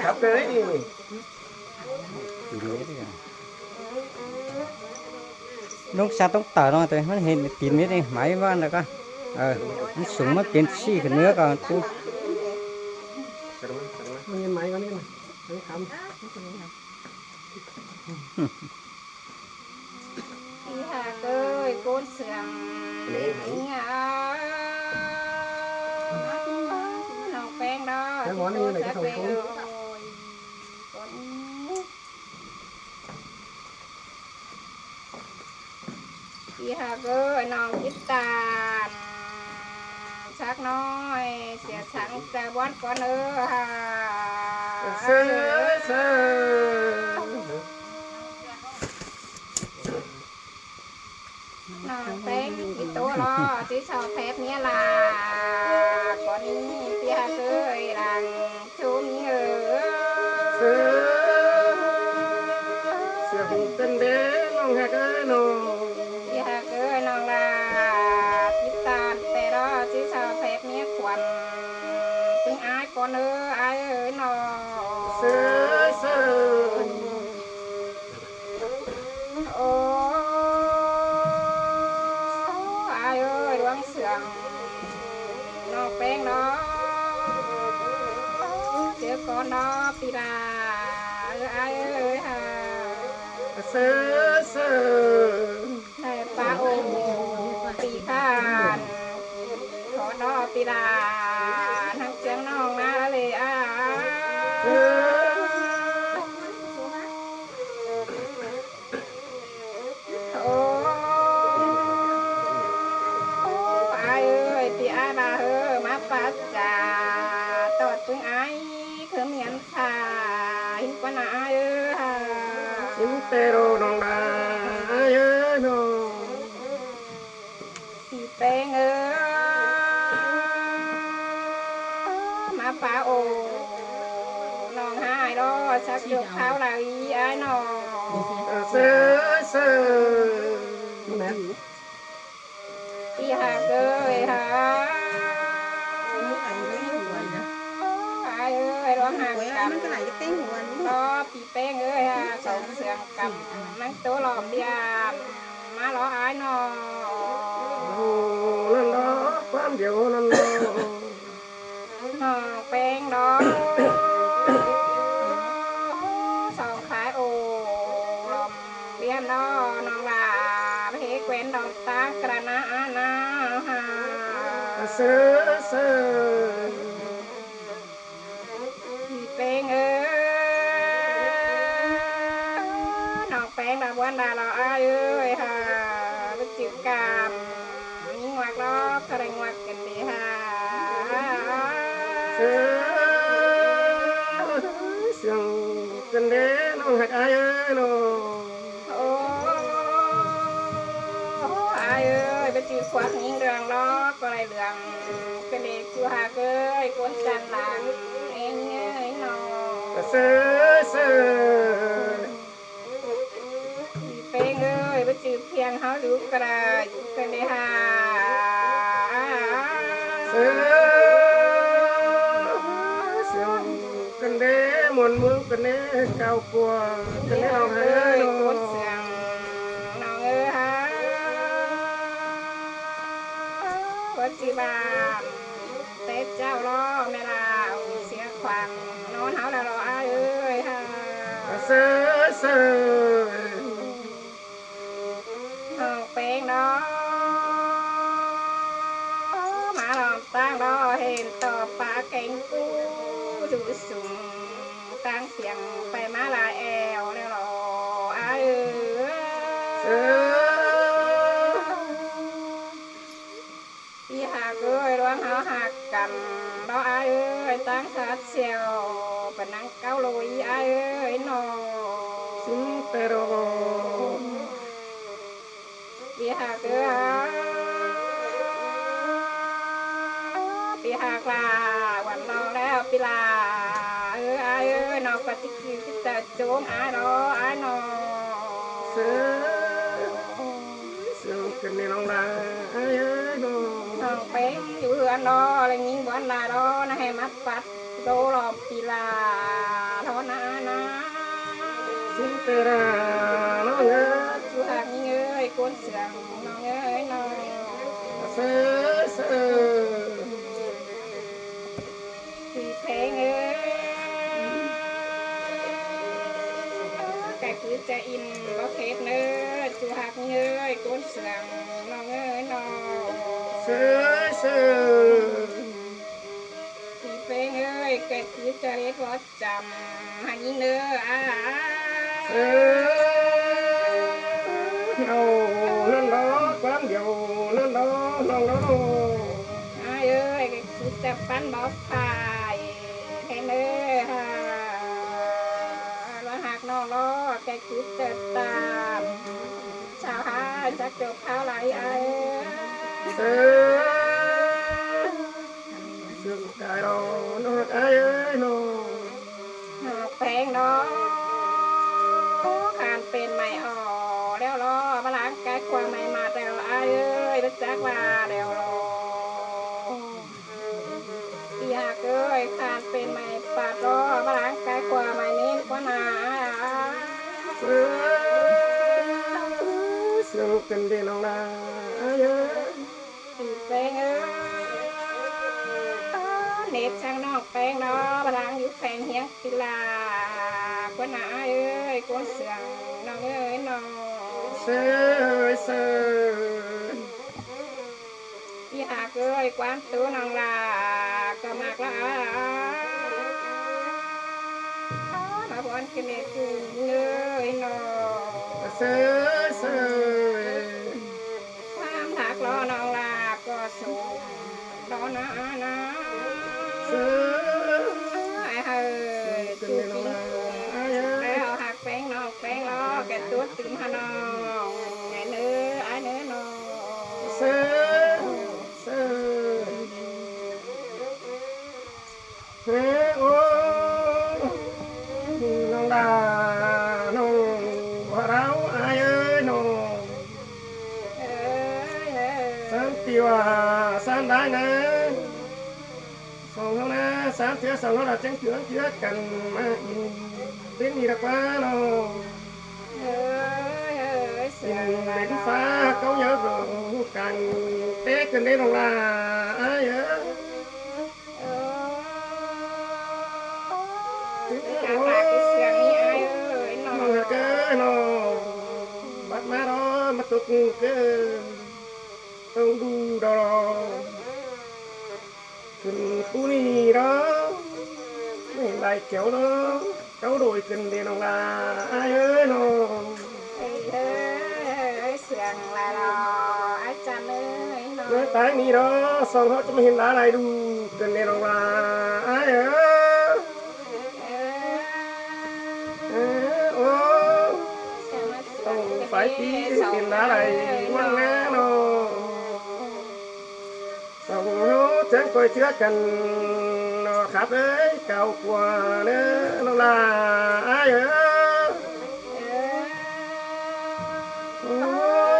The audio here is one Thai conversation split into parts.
ครับเลยlúc xa tông tờ nó thì nó hiện tìm biết đi máy van rồi con nó súng nó biến xì cái nữa còn tu nhìn máy con đi này không đi hà ơi con sườn lòng quen đó cái món như này cái thùng không đi hà ơi nòng chít tàn sắc nói sẽ sẵn ra bón con nữa hà nòng tên cái tổ lo chứ sao phép nghĩa là con đi hà ơi làng chốn nhớ tên đế nong hạt ơi nong hà ơi nong là chít tànแต่đó chứ sao phép nghĩa quần tiếng ai con ơi nó ai ơi đoán sườn nó quen đó chứ con nó pi là ai ơi hà này ba ôm pi khan con nó pi là thằng tiếng nó na lệ ai ơi pi ai bà hơ má phát trà tọt tiếng ai khớ miệng thà hình con ai ơi hà Pero nong đà ơi nong thì tên ơi má phá ồ nong hai đó chắc được tháo là ý ai nọ đi hà ơi hà ai ơi đó hàng cầm đó bị tên ơi hà sống sườn cầm nắng tố lòm đi má lo ai nọนั่นđóความเดียวนั่นđó nọ tên đó sống khái ồ lòm biên đó nọ là thế quen đọc ta cả na na hà bị tên ơi nọ tên là quan đà là ai ơi hà biết chịu cảm những ngoặc đó cái này ngoặc cái gì hà tên đế nong hạt ai ơi nó ai ơi biết chịu khoác những đường đó cái này đường cái này chưa hà ơi con chăn làng em ơi nóเป็นเอ้ยไปจืดเพียงเขาดูกระไรกันเลยฮะกันเด้มวนมือกันเด้เก่ากว่ากันเด้เอาเฮ้ย คนเสียงน้องเอ้ยฮะวัดจีบานเต้เจ้ารอแม่ลาวเสียขวังนอนเขาแล้วรออ้ายเอ้ยฮะน้องเป็นน้องมาลองตั้งรอเห็นต่อปลาเก่งกูดูสุ่มตั้งเสียงไปมาลายแอวแล้วรออ้ายเอ้ยพี่หักเอ้ยร้องเขาหักกันรออ้ายเอ้ยตั้งทัดเสียวเป็นนังเก้าลุยอ้ายเอ้ยนอpero พี่หักเอ้ยพี่หักลาวันนองแล้วพี่ลาเอ้ยอ้ายเอ้ยนอกกะติกิติตะโจงอ้ายรออ้ายนอกันนี่น้องลาเอ้ยน้อง องเป็นอยู่เรือนรออะไรงี้บ้านลารอนะให้มัดปัดโตรอปีลา เตระน้องเอ้ย ชูหักเงยก้นเสืองน้องเอ้ยน้อง เสือเสือ สีเพลงเอ้ยไก่คือจะอินบ่เพชรเนื้อชูหักเงยก้นเสืองน้องเอ้ยน้อง เสือเสือ สีเพลงเอ้ยไก่คือจะเรียกว่าจำหันเนื้อเสือเอานั่นล้อความเดียวนั่นล้อน้องล้อ เอ้ยไก่คือจะปั้นบ่พายให้เนื้อแล้วหักน้องล้อไก่คือจะตามชาวหาจักจบข้าวไหลเอ้ย เสือเสือกายเราน้องเอ้ยน้อง หอกแพงดอกการเป็นไม่ออแล้วรอมาล้างกายความไม่มาแล้วเอ้ยรู้จักว่าแล้วรออยากเอ้ยการเป็นไม่ปาดรอมาล้างกายความไม่เน้นกว่านา เสือเสือเป็นเดนน้องนาเอ้ย ตีแป้งเอ้ยเน็บช่างนอกแป้งเนาะมาล้างอยู่แพงเฮียงกีฬากว่านาเอ้ยกวนเสืองน้องเอ้ยน้อง เสือเสือ อยากเอ้ยกวางตัวน้องลาก็มากละมาบอนกันเด็ดกูเลยน้อง เสือเสือ ความถักรอน้องลาก็สูงรอนะนะ เสือ ไอ้เฮ้ย เป็น จู เดนน้อง กิน นาเอ้ย แล้วหักแป้งน้องแป้งรอแกตัวตึงฮะน้องไอ้เนื้อไอ้เนื้อน้อง เสือเสือเฮ้โอ้น้องดาน้องบ่เราเอ้ยน้อง เอ้ยเอ้ย สามปีว่าสามได้นะสองเขานะสามเถื่อสองเขาละจังเถื่อเถื่อกันมาเป็นนี่ละกว่าเนาะ เอ้ยเอ้ยเสี กิ ย น ง เล่นฟ้าเขาเยอะรู้กันเตะกันได้ลงลาเอ้ย การปากเสียงนี่ไอ้เอ้ยน้อง น้องเกินน้องบัดมาดอมาตุกเกินต้องดูดอขึ้นผู้นี้ดอไม่ได้เกี่ยวเนาะเขาโดยขึ้นเดนองลาเอ้ยน้อง เอ้ยเสียงลาลออาจารย์เอ้ยน้อง เมื่อตายนี้ดอสองเขาจะไม่เห็นอะไรดูขึ้นเดนองลาเอ้ยโอ้ต้องไปที่เห็นอะไรมั่งแน่นอนสองเขาจะคอยเชื่อกันเนาะครับเอ้ยเก่ากว่าเนื้อน้องลาเอ้ย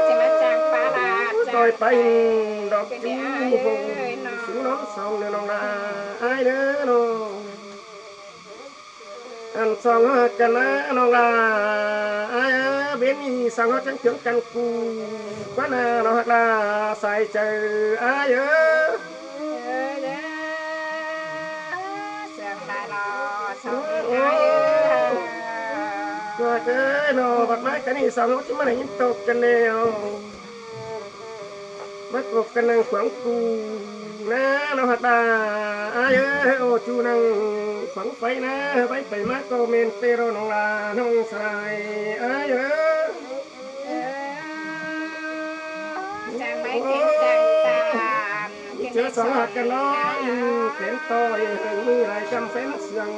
จะมาจ้างปลาลา คอยไปดอกจูบสูน้องสองเนื้อน้องลาเอ้ยเนื้อน้องอันสองกันนะน้องลาเอ้ยเบนนี่สองเขาจังเชื่อกันกูกว่าน่ะน้องหักลาใส่ใจเอ้ย เสียงลาลอสอง ตัวเอ้ยน้องบัดไม้กันนี่สองเขาจะมาไหนยินตกกันแนวมากบกันนั่งขวางกูนะน้องหักลาเอ้ยโอ้จูนั่งขวางไฟนะไปมาก็เมนเตโรน้องลาน้องสายเอ้ย จางไม่เก่งจางตาม เจอสองหักกันน้อยเป็นต่อยมือไรจำเป็นเสียง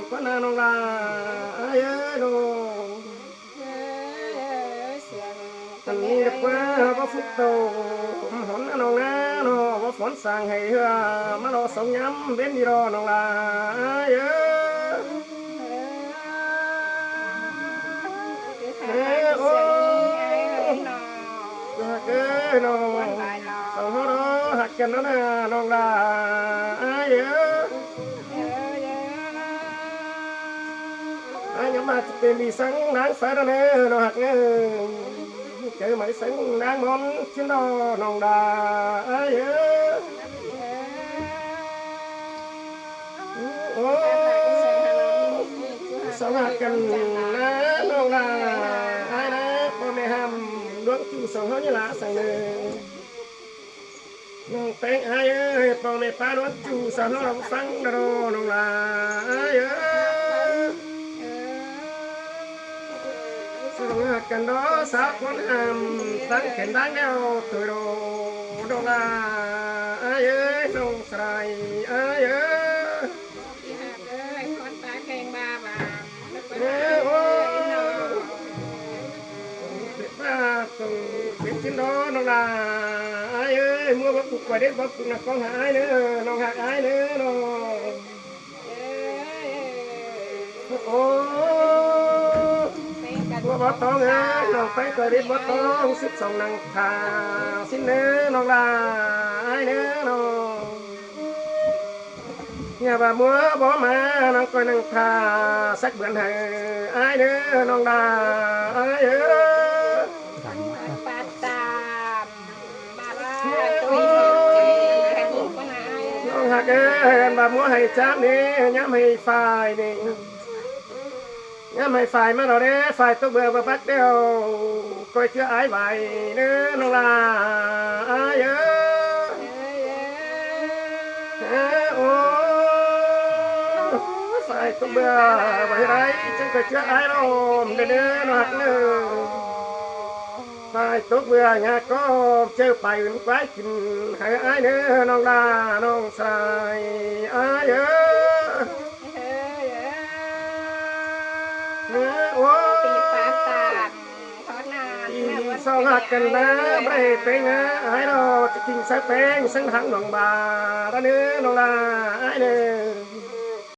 ก็นาน้องลาเอ้ยน้อง เสียง อันนี้เด็กว่าว่าฟุกโตหอนน้องนะน้องว่าฝนสั่งให้เฮือมารอสองย้ำเบ้นดีรอน้องลาเอ้ย โอ้ยน้อง หักเอ้ยน้องสองหัวหักกันแล้วนะน้องลาเอ้ย เ ai nhắm mặtเป็นดีสังนางฟ้าเนื้อหักเนื้อเจอไหมสังนางมอนชิ้นดอนองดาเอ้ยโอ้สองหักกันนะน้องดาไอ้นะพ่อแม่ห้ามดวงจู่สองเขานี่ละใส่เนื้อน้องเป้งไอ้เอ้ยพ่อแม่ป้าดวงจู่สองเขาเราฟังดอน้องดาไอ้เอ้ยสองหักกันดอสาวคนห้ามตั้งแขนตั้งเดียวตัวโดน้องดาไอ้เอ้ยน้องสายไอ้เอ้ยคนตาแข็งบ้าบ้า โอ้เป็ดบ้าต้องเป็นชิ้นดอน้องดาไอ้เอ้ยมัวว่าปลุกไว้เด็กว่าปลุกนักกองหายเนื้อน้องหักไอ้เนื้อน้องโอ้บัวบอตองเอ้ยน้องไปเกิดเด็กบอตอง12นางทาสิ้นเนื้อน้องดาไอ้เนื้อน้องอย่าบ่มัวบ่มาน้องก้อยนางทาสักเบือนให้ไอ้เนื้อน้องดาไอ้เอ้ย ปาตามบาราตัวให้บุกมาหา น้องหักเอ้ยบ่มัวให้จับนี่ย้ำให้ฝ่ายนี่ย้ำให้ฝ่ายมาเราเด้ฝ่ายตกเบื่อบ่ปักเดียวก้อยเชื่อไอ้ใบเนื้อน้องลาไอ้เอ้ยโอ้ฝ่ายตกเบื่อบ่ให้ไรจังก้อยเชื่อไอ้ลมเด้อเนื้อน้องหักเนื้อฝ่ายตกเบื่อหยาก็เจอไปอื่นไว้กินให้ไอ้เนื้อน้องลาน้องสายไอ้เอ้ยโอ้ตีปาตามขอนาน สองหักกันนะไม่เป็นนะให้เราจะกินสักเพลงสังหังหนองบาระเนื้อน้องลาไอ้เนื้อ